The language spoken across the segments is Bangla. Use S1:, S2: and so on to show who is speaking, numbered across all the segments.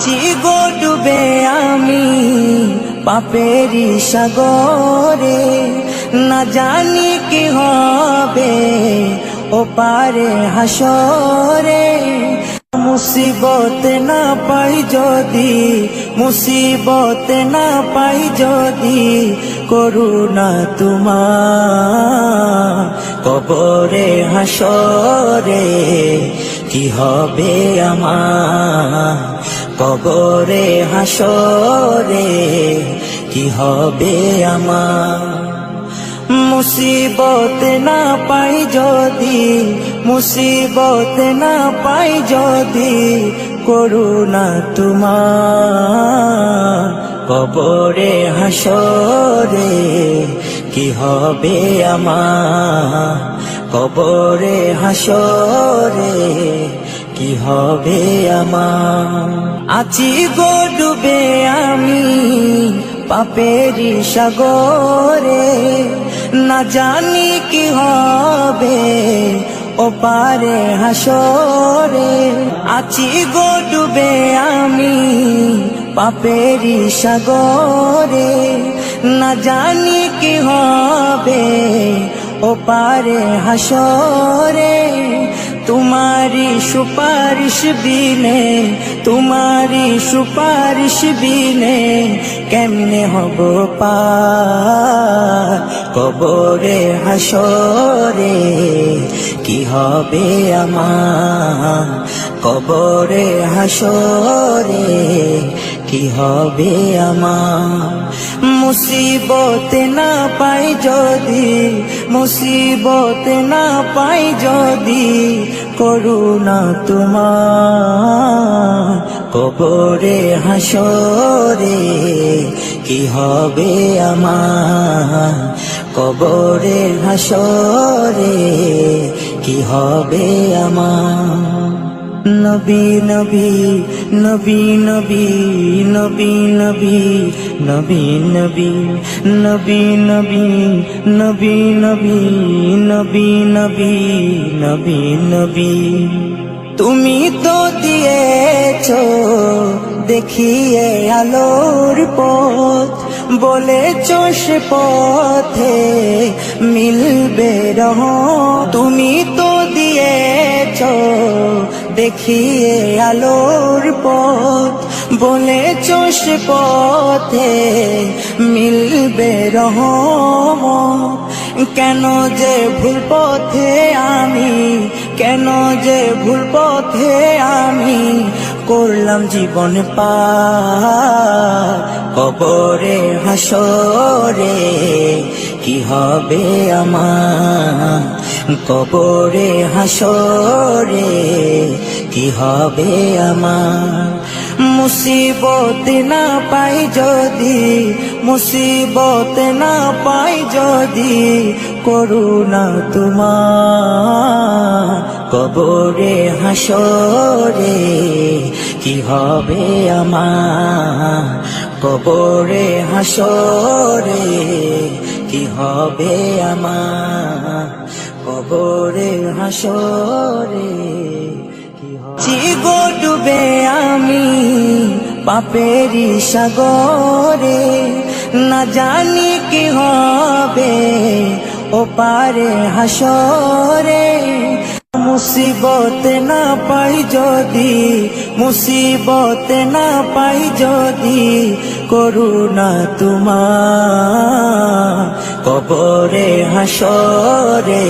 S1: আছি গো ডুবে আমি পাপেরি সাগরে, না জানি কি হবে ও পারে হাসরে। মুসিবত না পাই যদি, মুসিবত না পাই যদি, করুণা তোমার কবরে হাসরে কি হবে আমার, কবরে হাসরে কি হবে আমার। মুসিবত না পাই যদি, মুসিবত না পাই যদি, করুণা তোমার কবরে হাসরে কি হবে আমার, কবরে হাসরে কি হবে আমার। আছি গো ডুবে আমি পাপেরি সাগরে, না জানি কি হবে ও পারে হাসরে। আছি গো ডুবে আমি পাপেরি সাগরে, না জানি কি হবে ও পারে হাসরে। তোমারি সুপারিশ বিনে, তোমারি সুপারিশ বিনে কেমনে হব পার কবরে হাসরে কি হবে আমার, কবরে হাসরে কি হবে আমার। মুসিবত না পাই যদি, মুসিবত না পাই যদি, করুণা তোমার কবরে হাসরে কি হবে আমার, কবরে হাসরে কি হবে আমার। নবী নবী নবী নবী নবী নবী নবী নবী নবী নবী নবী নবী নবী নবী নবী নবী। তুমি তো দিয়েছো দেখিয়ে আলোর পথ, বলেছো সে পথে মিলবে রহমত। তুমি তো দিয়েছো দেখিয়ে আলোর পথ, বলেছো সে পথে মিলবে রহমত। কেন যে ভুল পথে আমি, কেন যে ভুল পথে আমি করলাম জীবন পার কবরে হাসরে কি হবে আমার, কবরে হাসরে কি হবে আমার। মুসিবত না পাই যদি, মুসিবত না পাই যদি, করুণা তোমার কবরে হাসরে কি হবে আমার, কবরে হাসরে কি হবে আমার, কবরে হাসরে কি হবে। আছি গো ডুবে আমি পাপেরি সাগরে, না জানি কি হবে ও পারে হাসরে। মুসিবত না পাই যদি, মুসিবত না পাই যদি, করুণা তোমার কবরে হাসরে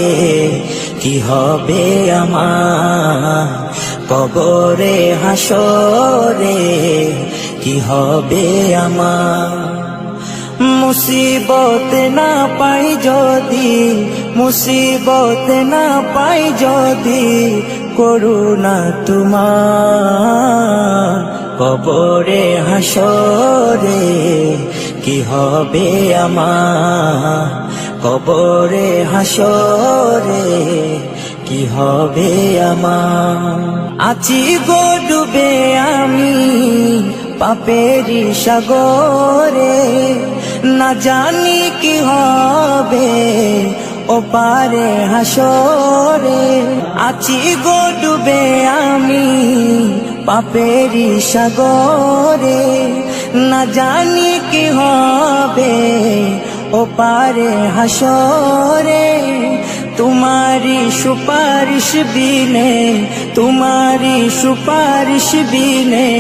S1: কি হবে আমার, কবরে হাসরে কি হবে আমার। মুসিবত না পাই যদি, মুসিবত না পাই যদি, করুণা তোমার কবরে হাসরে কি হবে আমার, কবরে হাসরে কি হবে আমার। আছি গো ডুবে আমি পাপেরি সাগরে, না জানি কি হবে ও পারে হাসরে। আছি গো ডুবে আমি পাপেরি সাগরে, না জানি কি হবে ও পারে হাসরে। তোমারি সুপারিশ বিনে, তোমারি সুপারিশ বিনে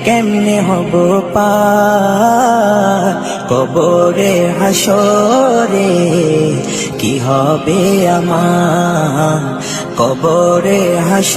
S1: কেমনে হব পার। কবরে হাসরে কি হবে আমার, কবরে হাস